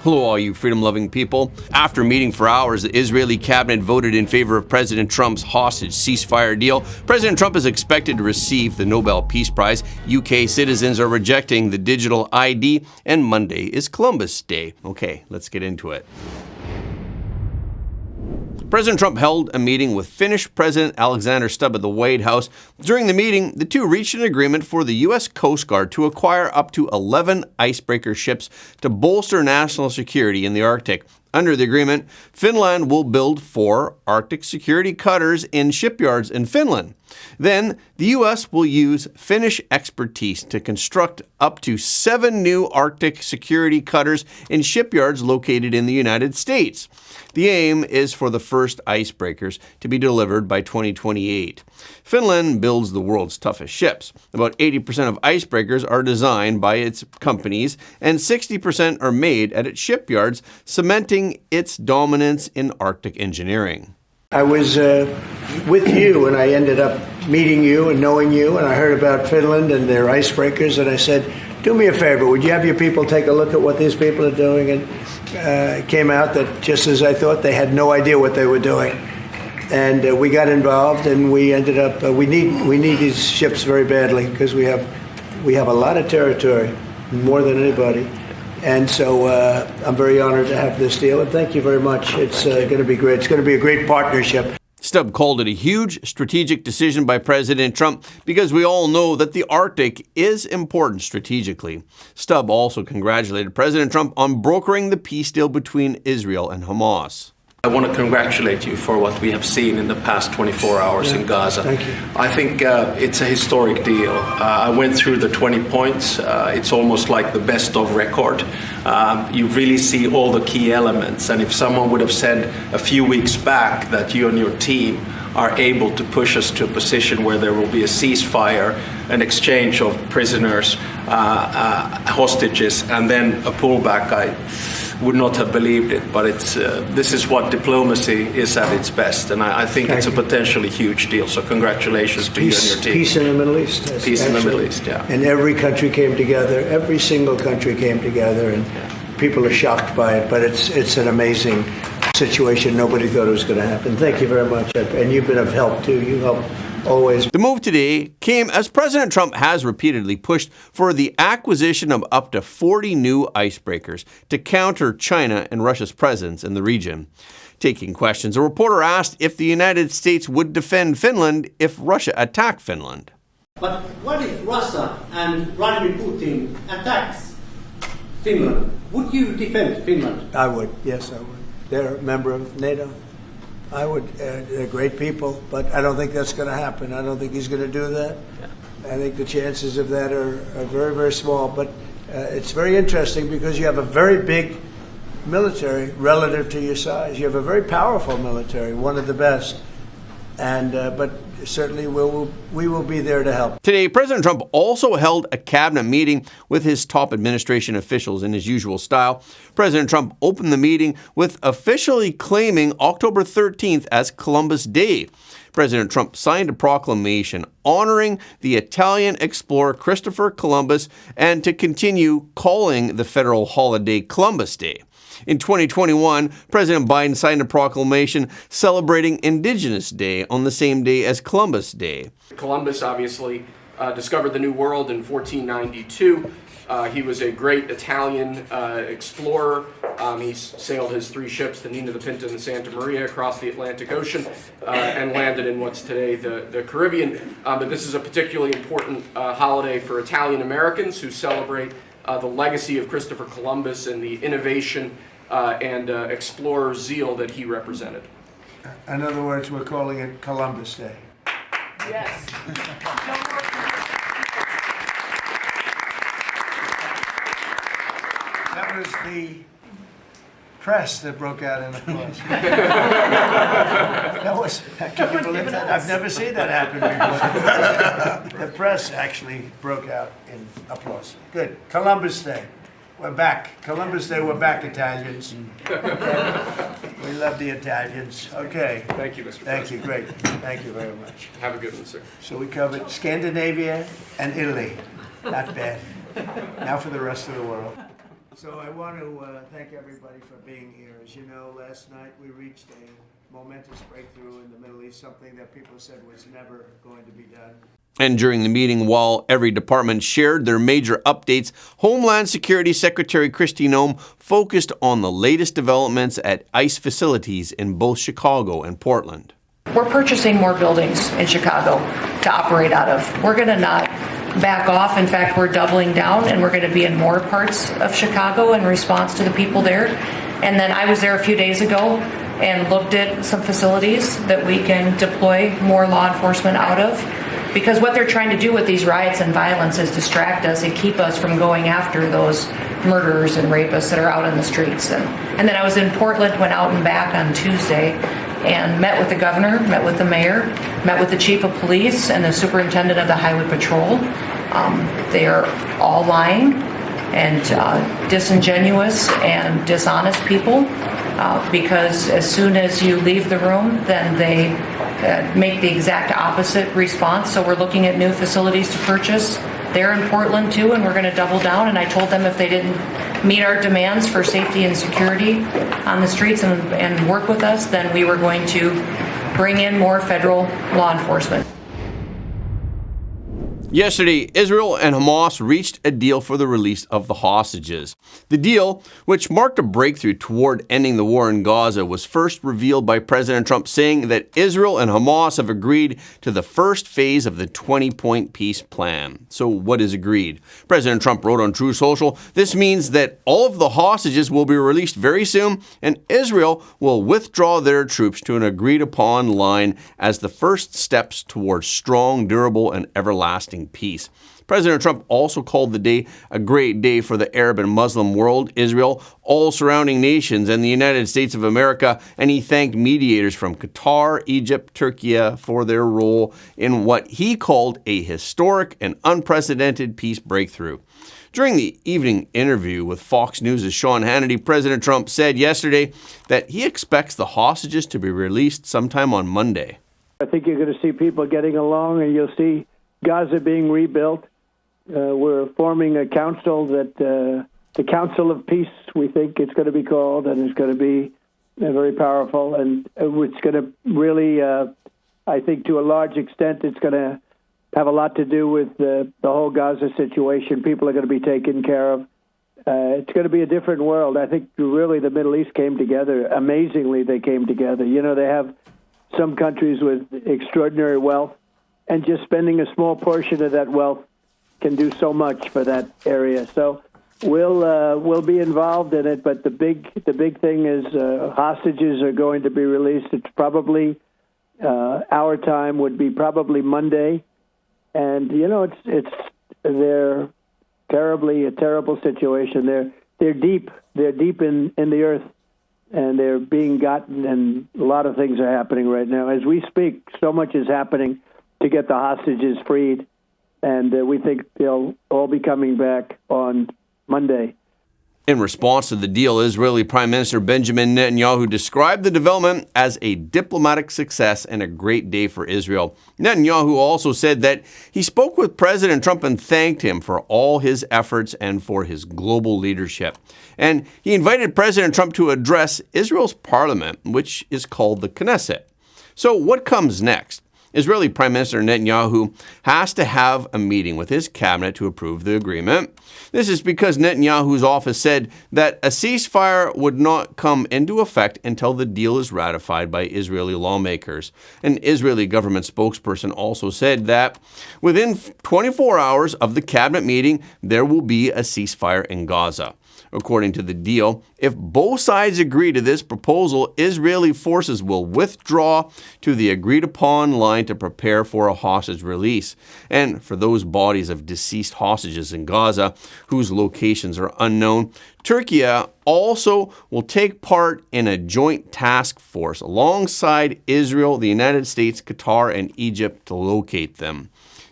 Hello, all you freedom-loving people. After meeting for hours, the Israeli cabinet voted in favor of President Trump's hostage ceasefire deal. President Trump is expected to receive the Nobel Peace Prize. UK citizens are rejecting the digital ID, and Monday is Columbus Day. Okay, let's get into it. President Trump held a meeting with Finnish President Alexander Stubb at the White House. During the meeting, the two reached an agreement for the U.S. Coast Guard to acquire up to 11 icebreaker ships to bolster national security in the Arctic. Under the agreement, Finland will build 4 Arctic security cutters in shipyards in Finland. Then, the U.S. will use Finnish expertise to construct up to 7 new Arctic security cutters in shipyards located in the United States. The aim is for the first icebreakers to be delivered by 2028. Finland builds the world's toughest ships. About 80% of icebreakers are designed by its companies, and 60% are made at its shipyards, cementing its dominance in Arctic engineering. I was with you, and I ended up meeting you and knowing you, and I heard about Finland and their icebreakers, and I said, do me a favor, would you have your people take a look at what these people are doing? And it came out that, just as I thought, they had no idea what they were doing. And we got involved, and we ended up, we need these ships very badly, because we have a lot of territory, more than anybody. And so I'm very honored to have this deal, and thank you very much. It's going to be great. It's going to be a great partnership. Stubb called it a huge strategic decision by President Trump because we all know that the Arctic is important strategically. Stubb also congratulated President Trump on brokering the peace deal between Israel and Hamas. I want to congratulate you for what we have seen in the past 24 hours in Gaza. Thank you. I think it's a historic deal. I went through the 20 points. It's almost like the best of record. You really see all the key elements. And if someone would have said a few weeks back that you and your team are able to push us to a position where there will be a ceasefire, an exchange of prisoners, hostages, and then a pullback, I would not have believed it, but this is what diplomacy is at its best, and I think it's a potentially huge deal. So congratulations to you and your team. Peace in the Middle East. Peace in the Middle East, yeah. And every country came together. Every single country came together, and people are shocked by it. But it's an amazing situation. Nobody thought it was going to happen. Thank you very much, and you've been of help too. You help. Always. The move today came as President Trump has repeatedly pushed for the acquisition of up to 40 new icebreakers to counter China and Russia's presence in the region. Taking questions, a reporter asked if the United States would defend Finland if Russia attacked Finland. But what if Russia and Vladimir Putin attacks Finland? Would you defend Finland? I would, yes, I would. They're a member of NATO. I would. They're great people, but I don't think that's going to happen. I don't think he's going to do that. Yeah. I think the chances of that are very, very small. But it's very interesting because you have a very big military relative to your size. You have a very powerful military, one of the best. And but certainly we will be there to help. Today, President Trump also held a cabinet meeting with his top administration officials in his usual style. President Trump opened the meeting with officially claiming October 13th as Columbus Day. President Trump signed a proclamation honoring the Italian explorer Christopher Columbus and to continue calling the federal holiday Columbus Day. In 2021, President Biden signed a proclamation celebrating Indigenous Day on the same day as Columbus Day. Columbus obviously discovered the New World in 1492. He was a great Italian explorer. He sailed his 3 ships, the Nina, the Pinta, and the Santa Maria, across the Atlantic Ocean and landed in what's today the Caribbean. But this is a particularly important holiday for Italian Americans who celebrate the legacy of Christopher Columbus and the innovation and explorer zeal that he represented. In other words, we're calling it Columbus Day. Yes. That was the press that broke out in applause. Can you believe that? I've never seen that happen before. The press actually broke out in applause. Good. Columbus Day. We're back. Columbus Day, we're back, Italians. We love the Italians. Okay. Thank you, Mr. Thank you. President. Great. Thank you very much. Have a good one, sir. So we covered Scandinavia and Italy. Not bad. Now for the rest of the world. So I want to thank everybody for being here. As you know, last night we reached a momentous breakthrough in the Middle East, something that people said was never going to be done. And during the meeting, while every department shared their major updates, Homeland Security Secretary Kristi Noem focused on the latest developments at ICE facilities in both Chicago and Portland. We're purchasing more buildings in Chicago to operate out of. We're going to not back off. In fact, we're doubling down, and we're going to be in more parts of Chicago in response to the people there. And then I was there a few days ago and looked at some facilities that we can deploy more law enforcement out of. Because what they're trying to do with these riots and violence is distract us and keep us from going after those murderers and rapists that are out in the streets. And then I was in Portland, went out and back on Tuesday, and met with the governor, met with the mayor, met with the chief of police and the superintendent of the highway patrol. They are all lying and disingenuous and dishonest people because as soon as you leave the room, then they make the exact opposite response. So we're looking at new facilities to purchase. They're in Portland too, and we're going to double down. And I told them if they didn't meet our demands for safety and security on the streets and work with us, then we were going to bring in more federal law enforcement. Yesterday, Israel and Hamas reached a deal for the release of the hostages. The deal, which marked a breakthrough toward ending the war in Gaza, was first revealed by President Trump saying that Israel and Hamas have agreed to the first phase of the 20-point peace plan. So what is agreed? President Trump wrote on Truth Social, "This means that all of the hostages will be released very soon, and Israel will withdraw their troops to an agreed-upon line as the first steps towards strong, durable, and everlasting peace." President Trump also called the day a great day for the Arab and Muslim world, Israel, all surrounding nations, and the United States of America, and he thanked mediators from Qatar, Egypt, Turkey for their role in what he called a historic and unprecedented peace breakthrough. During the evening interview with Fox News' Sean Hannity, President Trump said yesterday that he expects the hostages to be released sometime on Monday. I think you're going to see people getting along, and you'll see Gaza being rebuilt. We're forming a council that the Council of Peace, we think it's going to be called, and it's going to be very powerful. And it's going to really, I think to a large extent, it's going to have a lot to do with the whole Gaza situation. People are going to be taken care of. It's going to be a different world. I think really the Middle East came together. Amazingly, they came together. You know, they have some countries with extraordinary wealth, and just spending a small portion of that wealth can do so much for that area. So we'll be involved in it. But the big thing is hostages are going to be released. It's probably our time would be probably Monday, and you know they're a terrible situation. They're deep in the earth, and they're being gotten, and a lot of things are happening right now as we speak. So much is happening to get the hostages freed, and we think they'll all be coming back on Monday. In response to the deal, Israeli Prime Minister Benjamin Netanyahu described the development as a diplomatic success and a great day for Israel. Netanyahu also said that he spoke with President Trump and thanked him for all his efforts and for his global leadership. And he invited President Trump to address Israel's parliament, which is called the Knesset. So what comes next? Israeli Prime Minister Netanyahu has to have a meeting with his cabinet to approve the agreement. This is because Netanyahu's office said that a ceasefire would not come into effect until the deal is ratified by Israeli lawmakers. An Israeli government spokesperson also said that within 24 hours of the cabinet meeting, there will be a ceasefire in Gaza. According to the deal, if both sides agree to this proposal, Israeli forces will withdraw to the agreed-upon line to prepare for a hostage release. And for those bodies of deceased hostages in Gaza, whose locations are unknown, Turkey also will take part in a joint task force alongside Israel, the United States, Qatar, and Egypt to locate them.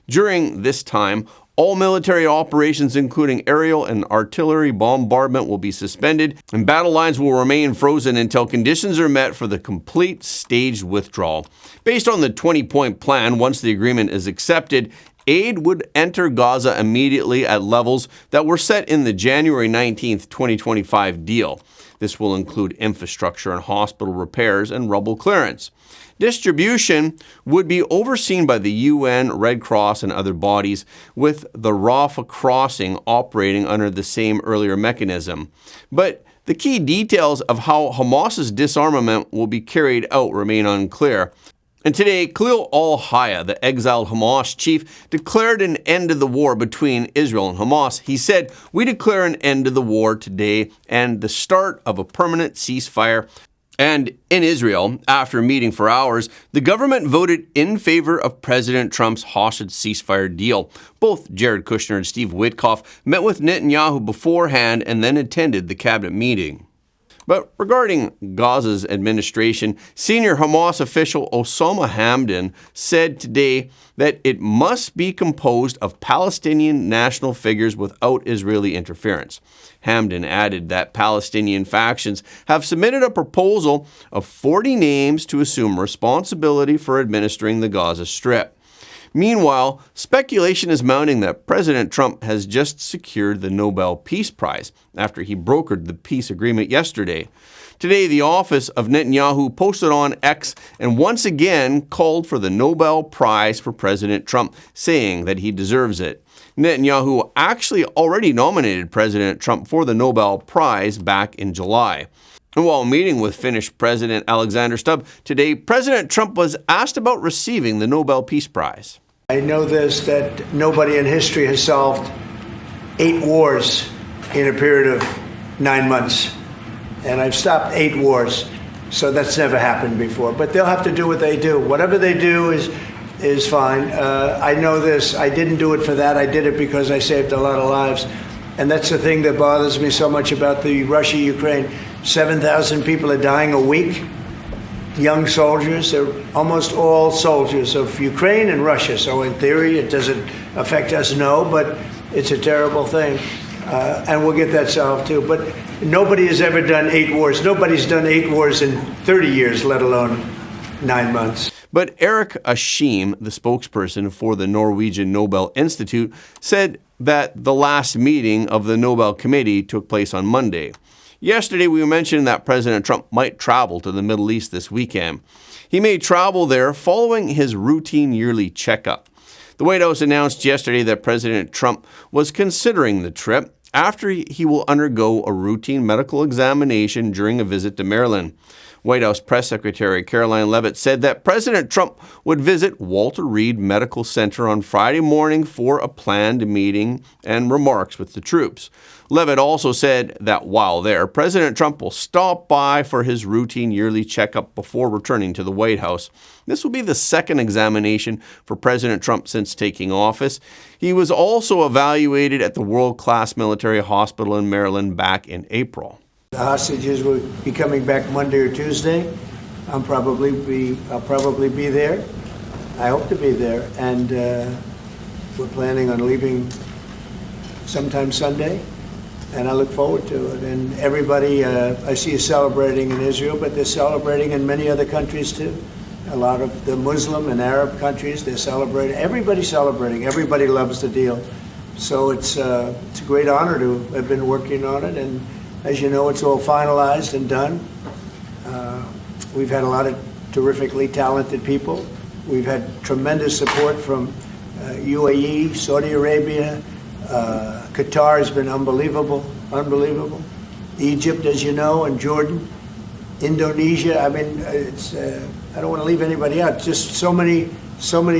During this time, all military operations, including aerial and artillery bombardment, will be suspended, and battle lines will remain frozen until conditions are met for the complete staged withdrawal. Based on the 20-point plan, once the agreement is accepted, aid would enter Gaza immediately at levels that were set in the January 19, 2025 deal. This will include infrastructure and hospital repairs and rubble clearance. Distribution would be overseen by the UN, Red Cross, and other bodies, with the Rafah crossing operating under the same earlier mechanism. But the key details of how Hamas's disarmament will be carried out remain unclear. And today, Khalil al-Hayya, the exiled Hamas chief, declared an end to the war between Israel and Hamas. He said, "We declare an end to the war today and the start of a permanent ceasefire." And in Israel, after meeting for hours, the government voted in favor of President Trump's hostage ceasefire deal. Both Jared Kushner and Steve Witkoff met with Netanyahu beforehand and then attended the cabinet meeting. But regarding Gaza's administration, senior Hamas official Osama Hamdan said today that it must be composed of Palestinian national figures without Israeli interference. Hamdan added that Palestinian factions have submitted a proposal of 40 names to assume responsibility for administering the Gaza Strip. Meanwhile, speculation is mounting that President Trump has just secured the Nobel Peace Prize after he brokered the peace agreement yesterday. Today, the office of Netanyahu posted on X and once again called for the Nobel Prize for President Trump, saying that he deserves it. Netanyahu actually already nominated President Trump for the Nobel Prize back in July. And while meeting with Finnish President Alexander Stubb today, President Trump was asked about receiving the Nobel Peace Prize. I know this, that nobody in history has solved 8 wars in a period of 9 months. And I've stopped 8 wars, so that's never happened before. But they'll have to do what they do. Whatever they do is fine. I know this. I didn't do it for that. I did it because I saved a lot of lives. And that's the thing that bothers me so much about the Russia-Ukraine. 7,000 people are dying a week. Young soldiers. They're almost all soldiers of Ukraine and Russia. So in theory, it doesn't affect us, no, but it's a terrible thing. And we'll get that solved too. But nobody has ever done 8 wars. Nobody's done 8 wars in 30 years, let alone 9 months. But Erik Ashim, the spokesperson for the Norwegian Nobel Institute, said that the last meeting of the Nobel Committee took place on Monday. Yesterday, we mentioned that President Trump might travel to the Middle East this weekend. He may travel there following his routine yearly checkup. The White House announced yesterday that President Trump was considering the trip after he will undergo a routine medical examination during a visit to Maryland. White House Press Secretary Caroline Leavitt said that President Trump would visit Walter Reed Medical Center on Friday morning for a planned meeting and remarks with the troops. Leavitt also said that while there, President Trump will stop by for his routine yearly checkup before returning to the White House. This will be the second examination for President Trump since taking office. He was also evaluated at the world-class military hospital in Maryland back in April. The hostages will be coming back Monday or Tuesday. I'll probably be there. I hope to be there, and we're planning on leaving sometime Sunday, and I look forward to it. And everybody I see is celebrating in Israel, but they're celebrating in many other countries too. A lot of the Muslim and Arab countries, they're celebrating. Everybody's celebrating. Everybody loves the deal. So it's a great honor to have been working on it, and as you know, it's all finalized and done. We've had a lot of terrifically talented people. We've had tremendous support from UAE, Saudi Arabia. Qatar has been unbelievable. Egypt, as you know, and Jordan. Indonesia, I mean, I don't want to leave anybody out. Just so many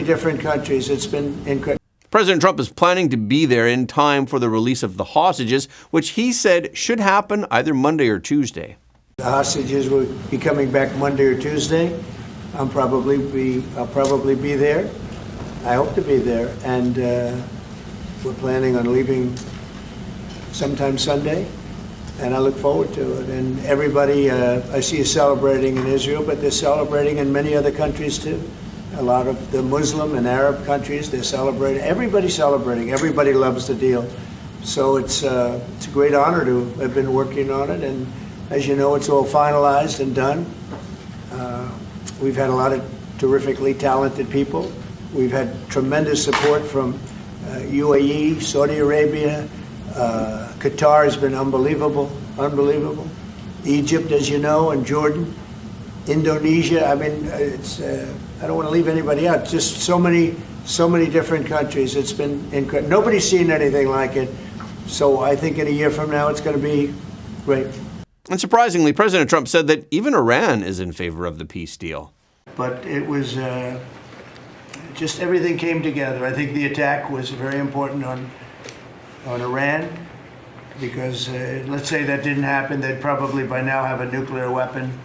different countries. It's been incredible. President Trump is planning to be there in time for the release of the hostages, which he said should happen either Monday or Tuesday. The hostages will be coming back Monday or Tuesday. I'll probably be there. I hope to be there, and we're planning on leaving sometime Sunday, and I look forward to it. And everybody I see is celebrating in Israel, but they're celebrating in many other countries too. A lot of the Muslim and Arab countries, they're celebrating. Everybody's celebrating. Everybody loves the deal. So it's a great honor to have been working on it. And as you know, it's all finalized and done. We've had a lot of terrifically talented people. We've had tremendous support from UAE, Saudi Arabia, Qatar has been unbelievable. Egypt, as you know, and Jordan, Indonesia. I mean, it's I don't want to leave anybody out. Just so many different countries. It's been incredible. Nobody's seen anything like it. So I think in a year from now, it's going to be great. And surprisingly, President Trump said that even Iran is in favor of the peace deal. But it was just everything came together. I think the attack was very important on Iran, because let's say that didn't happen, they'd probably by now have a nuclear weapon,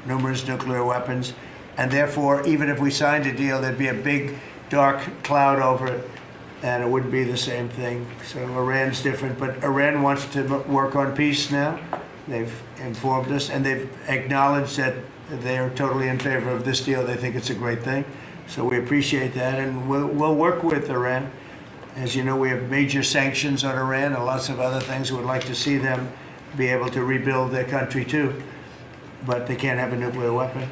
numerous nuclear weapons, and therefore, even if we signed a deal, there'd be a big dark cloud over it, and it wouldn't be the same thing. So Iran's different, but Iran wants to work on peace now. They've informed us, and they've acknowledged that they are totally in favor of this deal. They think it's a great thing. So we appreciate that, and we'll work with Iran. As you know, we have major sanctions on Iran and lots of other things. We would like to see them be able to rebuild their country too, but they can't have a nuclear weapon.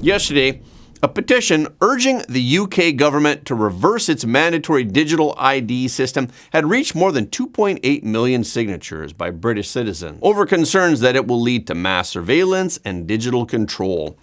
Yesterday, a petition urging the UK government to reverse its mandatory digital ID system had reached more than 2.8 million signatures by British citizens over concerns that it will lead to mass surveillance and digital control.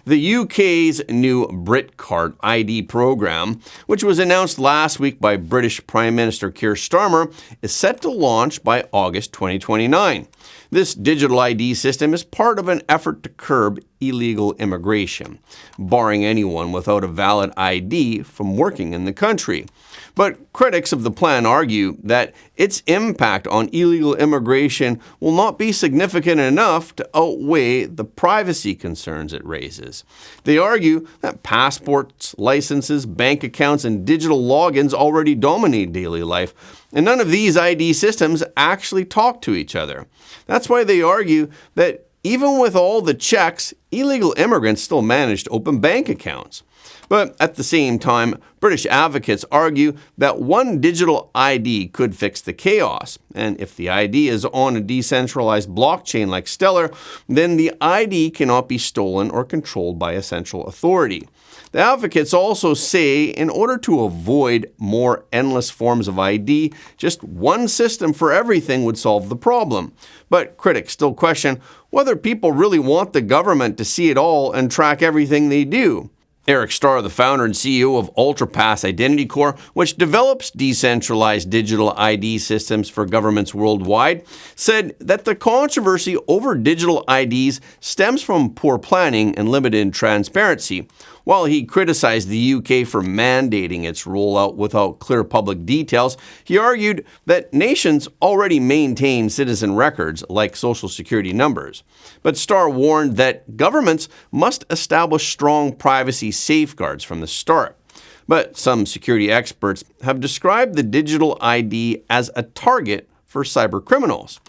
The UK's new BritCard ID program, which was announced last week by British Prime Minister Keir Starmer, is set to launch by August 2029. This digital ID system is part of an effort to curb illegal immigration, barring anyone without a valid ID from working in the country. But critics of the plan argue that its impact on illegal immigration will not be significant enough to outweigh the privacy concerns it raises. They argue that passports, licenses, bank accounts, and digital logins already dominate daily life, and none of these ID systems actually talk to each other. That's why they argue that even with all the checks, illegal immigrants still manage to open bank accounts. But at the same time, British advocates argue that one digital ID could fix the chaos. And if the ID is on a decentralized blockchain like Stellar, then the ID cannot be stolen or controlled by a central authority. The advocates also say in order to avoid more endless forms of ID, just one system for everything would solve the problem. But critics still question whether people really want the government to see it all and track everything they do. Eric Starr, the founder and CEO of UltraPass Identity Corp, which develops decentralized digital ID systems for governments worldwide, said that the controversy over digital IDs stems from poor planning and limited transparency. While he criticized the UK for mandating its rollout without clear public details, he argued that nations already maintain citizen records like social security numbers. But Starr warned that governments must establish strong privacy safeguards from the start. But some security experts have described the digital ID as a target for cybercriminals.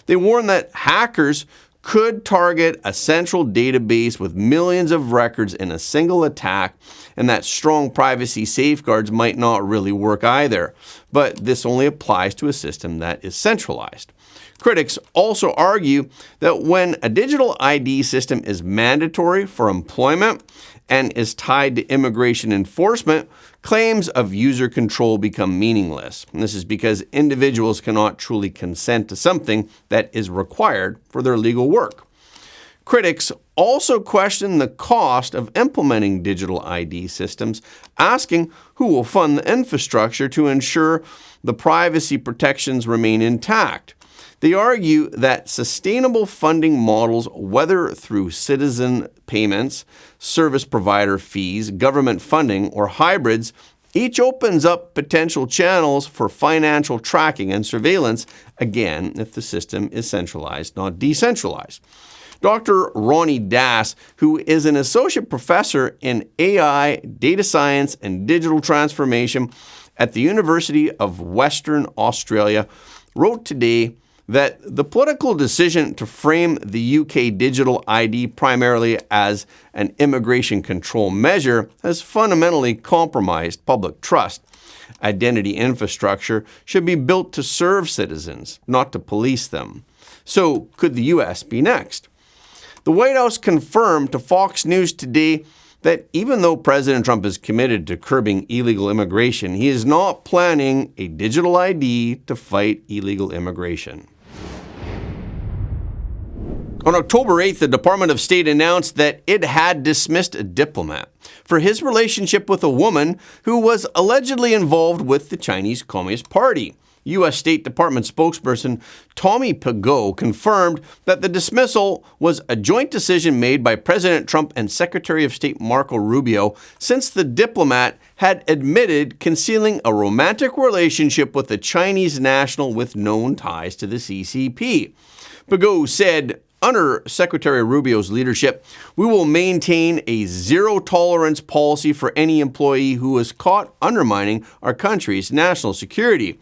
They warn that hackers could target a central database with millions of records in a single attack, and that strong privacy safeguards might not really work either. But this only applies to a system that is centralized. Critics also argue that when a digital ID system is mandatory for employment and is tied to immigration enforcement, claims of user control become meaningless. And this is because individuals cannot truly consent to something that is required for their legal work. Critics also question the cost of implementing digital ID systems, asking who will fund the infrastructure to ensure the privacy protections remain intact. They argue that sustainable funding models, whether through citizen payments, service provider fees, government funding, or hybrids, each opens up potential channels for financial tracking and surveillance, again, if the system is centralized, not decentralized. Dr. Ronnie Das, who is an associate professor in AI, data science, and digital transformation at the University of Western Australia, wrote today that the political decision to frame the UK digital ID primarily as an immigration control measure has fundamentally compromised public trust. Identity infrastructure should be built to serve citizens, not to police them. So, could the US be next? The White House confirmed to Fox News today that even though President Trump is committed to curbing illegal immigration, he is not planning a digital ID to fight illegal immigration. On October 8th, the Department of State announced that it had dismissed a diplomat for his relationship with a woman who was allegedly involved with the Chinese Communist Party. U.S. State Department spokesperson Tommy Pigou confirmed that the dismissal was a joint decision made by President Trump and Secretary of State Marco Rubio, since the diplomat had admitted concealing a romantic relationship with a Chinese national with known ties to the CCP. Pigou said, "Under Secretary Rubio's leadership, we will maintain a zero-tolerance policy for any employee who is caught undermining our country's national security."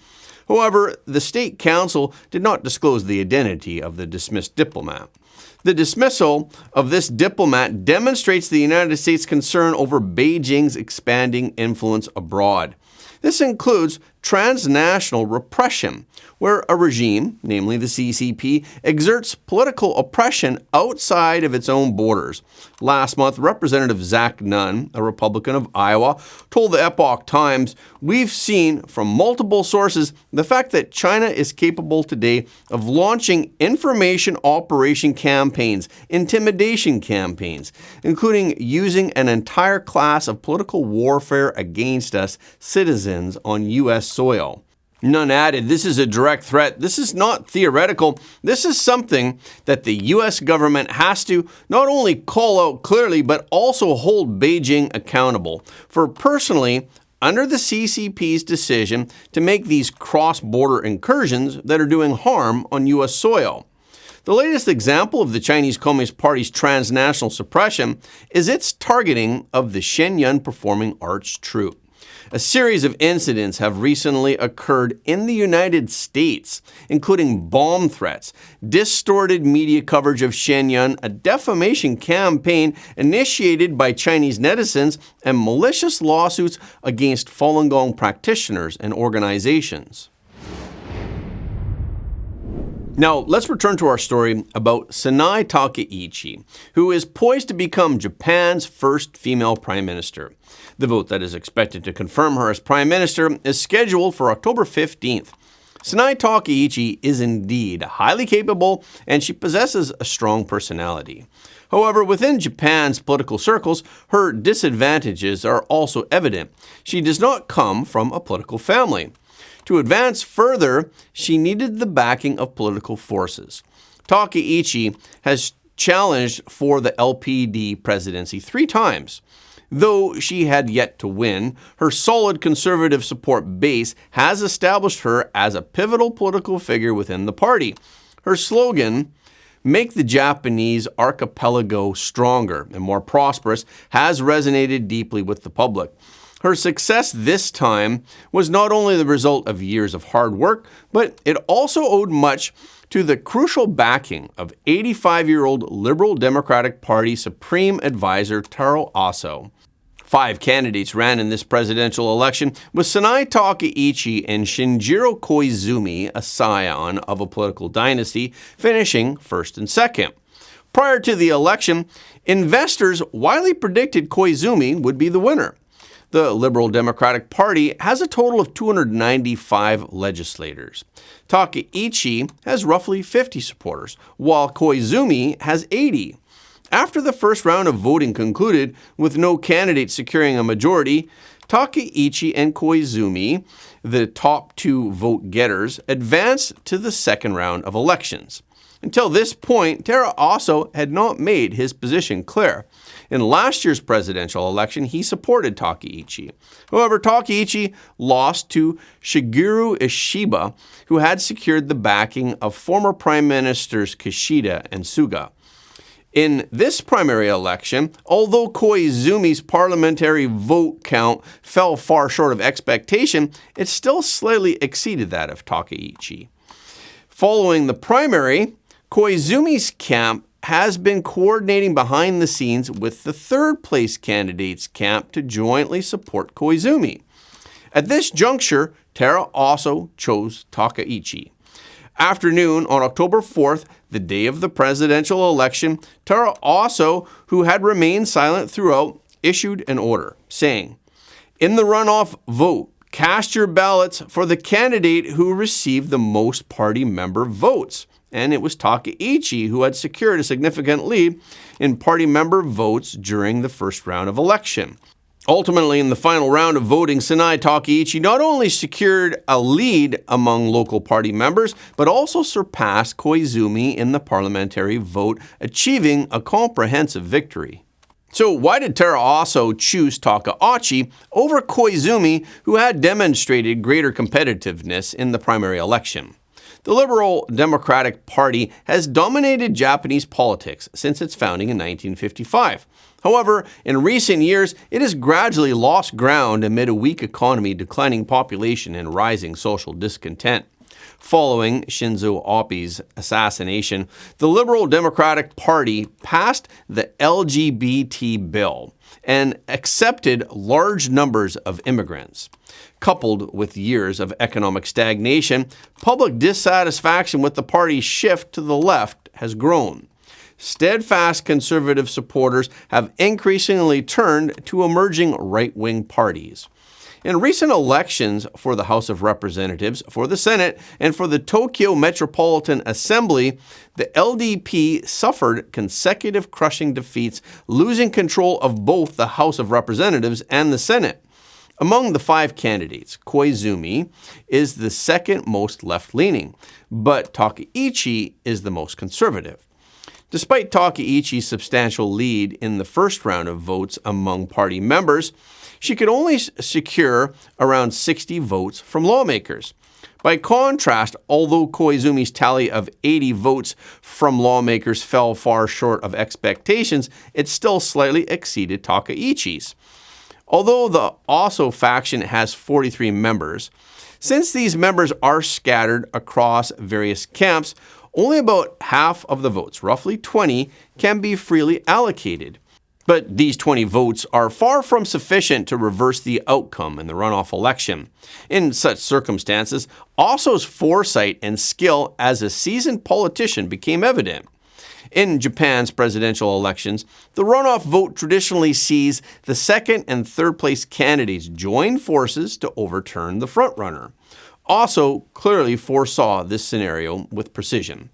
However, the State Council did not disclose the identity of the dismissed diplomat. The dismissal of this diplomat demonstrates the United States' concern over Beijing's expanding influence abroad. This includes transnational repression, where a regime, namely the CCP, exerts political oppression outside of its own borders. Last month, Representative Zach Nunn, a Republican of Iowa, told the Epoch Times, "We've seen from multiple sources the fact that China is capable today of launching information operation campaigns, intimidation campaigns, including using an entire class of political warfare against us, citizens on U.S. soil." Nunn added, "This is a direct threat. This is not theoretical. This is something that the U.S. government has to not only call out clearly, but also hold Beijing accountable for personally, under the CCP's decision to make these cross-border incursions that are doing harm on U.S. soil." The latest example of the Chinese Communist Party's transnational suppression is its targeting of the Shenyang Performing Arts Troupe. A series of incidents have recently occurred in the United States, including bomb threats, distorted media coverage of Shenyang, a defamation campaign initiated by Chinese netizens, and malicious lawsuits against Falun Gong practitioners and organizations. Now, let's return to our story about Sanai Takaichi, who is poised to become Japan's first female prime minister. The vote that is expected to confirm her as prime minister is scheduled for October 15th. Sanai Takaichi is indeed highly capable, and she possesses a strong personality. However, within Japan's political circles, her disadvantages are also evident. She does not come from a political family. To advance further, she needed the backing of political forces. Takaichi has challenged for the LPD presidency 3 times. Though she had yet to win, her solid conservative support base has established her as a pivotal political figure within the party. Her slogan, "Make the Japanese archipelago stronger and more prosperous," has resonated deeply with the public. Her success this time was not only the result of years of hard work, but it also owed much to the crucial backing of 85-year-old Liberal Democratic Party Supreme Advisor Taro Aso. 5 candidates ran in this presidential election, with Sanai Takaichi and Shinjiro Koizumi, a scion of a political dynasty, finishing first and second. Prior to the election, investors widely predicted Koizumi would be the winner. The Liberal Democratic Party has a total of 295 legislators. Takaichi has roughly 50 supporters, while Koizumi has 80. After the first round of voting concluded, with no candidate securing a majority, Takaichi and Koizumi, the top 2 vote-getters, advanced to the second round of elections. Until this point, Taro Aso had not made his position clear. In last year's presidential election, he supported Takaichi. However, Takaichi lost to Shigeru Ishiba, who had secured the backing of former Prime Ministers Kishida and Suga. In this primary election, although Koizumi's parliamentary vote count fell far short of expectation, it still slightly exceeded that of Takaichi. Following the primary, Koizumi's camp has been coordinating behind the scenes with the third-place candidate's camp to jointly support Koizumi. At this juncture, Taro also chose Takaichi. Afternoon on October 4th, the day of the presidential election, Taro Aso, who had remained silent throughout, issued an order saying, "In the runoff vote, cast your ballots for the candidate who received the most party member votes." And it was Takaichi who had secured a significant lead in party member votes during the first round of election. Ultimately, in the final round of voting, Sanai Takaichi not only secured a lead among local party members, but also surpassed Koizumi in the parliamentary vote, achieving a comprehensive victory. So why did Tara Aso choose Takaichi over Koizumi, who had demonstrated greater competitiveness in the primary election? The Liberal Democratic Party has dominated Japanese politics since its founding in 1955. However, in recent years, it has gradually lost ground amid a weak economy, declining population, and rising social discontent. Following Shinzo Abe's assassination, the Liberal Democratic Party passed the LGBT bill and accepted large numbers of immigrants. Coupled with years of economic stagnation, public dissatisfaction with the party's shift to the left has grown. Steadfast conservative supporters have increasingly turned to emerging right-wing parties. In recent elections for the House of Representatives, for the Senate, and for the Tokyo Metropolitan Assembly, the LDP suffered consecutive crushing defeats, losing control of both the House of Representatives and the Senate. Among the 5 candidates, Koizumi is the second most left-leaning, but Takaichi is the most conservative. Despite Takaichi's substantial lead in the first round of votes among party members, she could only secure around 60 votes from lawmakers. By contrast, although Koizumi's tally of 80 votes from lawmakers fell far short of expectations, it still slightly exceeded Takaichi's. Although the Aso faction has 43 members, since these members are scattered across various camps, only about half of the votes, roughly 20, can be freely allocated. But these 20 votes are far from sufficient to reverse the outcome in the runoff election. In such circumstances, Aso's foresight and skill as a seasoned politician became evident. In Japan's presidential elections, the runoff vote traditionally sees the second and third place candidates join forces to overturn the frontrunner. Aso clearly foresaw this scenario with precision.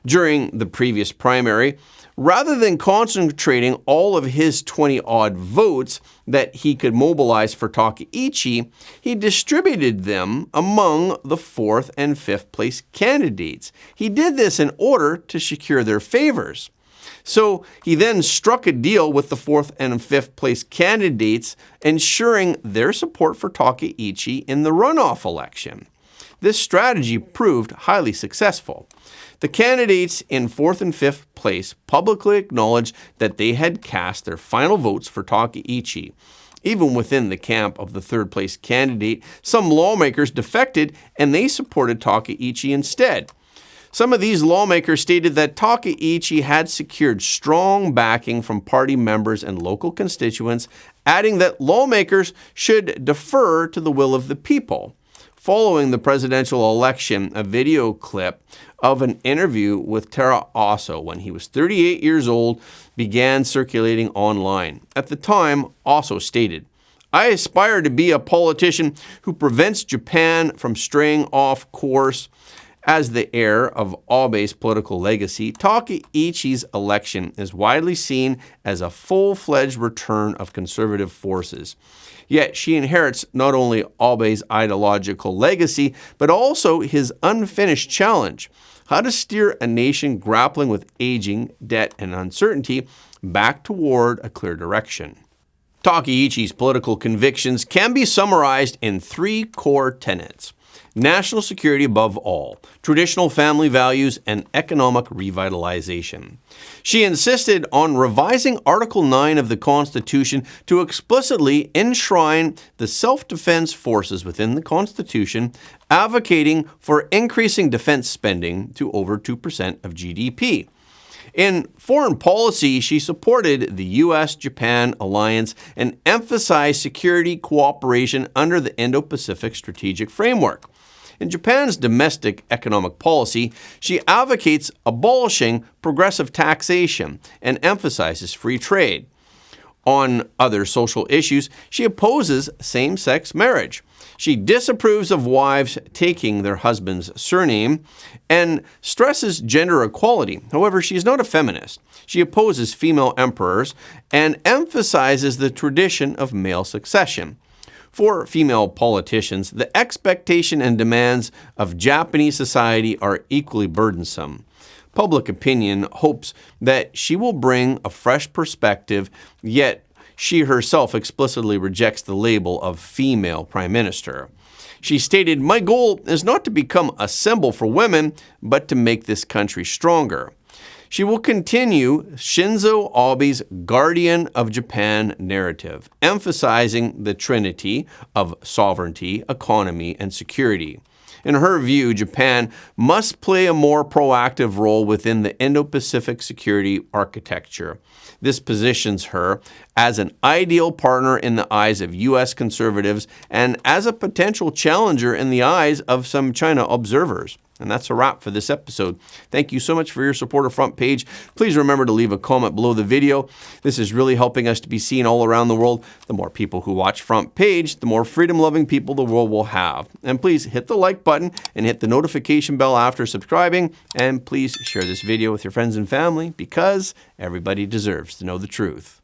During the previous primary, rather than concentrating all of his 20-odd votes that he could mobilize for Takaichi, he distributed them among the 4th and 5th place candidates. He did this in order to secure their favors. So he then struck a deal with the 4th and 5th place candidates, ensuring their support for Takaichi in the runoff election. This strategy proved highly successful. The candidates in 4th and 5th place publicly acknowledged that they had cast their final votes for Takaichi. Even within the camp of the 3rd place candidate, some lawmakers defected and they supported Takaichi instead. Some of these lawmakers stated that Takaichi had secured strong backing from party members and local constituents, adding that lawmakers should defer to the will of the people. Following the presidential election, a video clip of an interview with Tara Aso when he was 38 years old began circulating online. At the time, Aso stated, "I aspire to be a politician who prevents Japan from straying off course." As the heir of Abe's political legacy, Takaichi's election is widely seen as a full-fledged return of conservative forces. Yet she inherits not only Abe's ideological legacy, but also his unfinished challenge: how to steer a nation grappling with aging, debt, and uncertainty back toward a clear direction. Takaichi's political convictions can be summarized in 3 core tenets: national security above all, traditional family values, and economic revitalization. She insisted on revising Article 9 of the Constitution to explicitly enshrine the self-defense forces within the Constitution, advocating for increasing defense spending to over 2% of GDP. In foreign policy, she supported the U.S.-Japan alliance and emphasized security cooperation under the Indo-Pacific Strategic Framework. In Japan's domestic economic policy, she advocates abolishing progressive taxation and emphasizes free trade. On other social issues, she opposes same-sex marriage. She disapproves of wives taking their husband's surname and stresses gender equality. However, she is not a feminist. She opposes female emperors and emphasizes the tradition of male succession. For female politicians, the expectation and demands of Japanese society are equally burdensome. Public opinion hopes that she will bring a fresh perspective, yet she herself explicitly rejects the label of female prime minister. She stated, "My goal is not to become a symbol for women, but to make this country stronger." She will continue Shinzo Abe's Guardian of Japan narrative, emphasizing the trinity of sovereignty, economy, and security. In her view, Japan must play a more proactive role within the Indo-Pacific security architecture. This positions her as an ideal partner in the eyes of U.S. conservatives and as a potential challenger in the eyes of some China observers. And that's a wrap for this episode. Thank you so much for your support of Front Page. Please remember to leave a comment below the video. This is really helping us to be seen all around the world. The more people who watch Front Page, the more freedom-loving people the world will have. And please hit the like button and hit the notification bell after subscribing. And please share this video with your friends and family because everybody deserves to know the truth.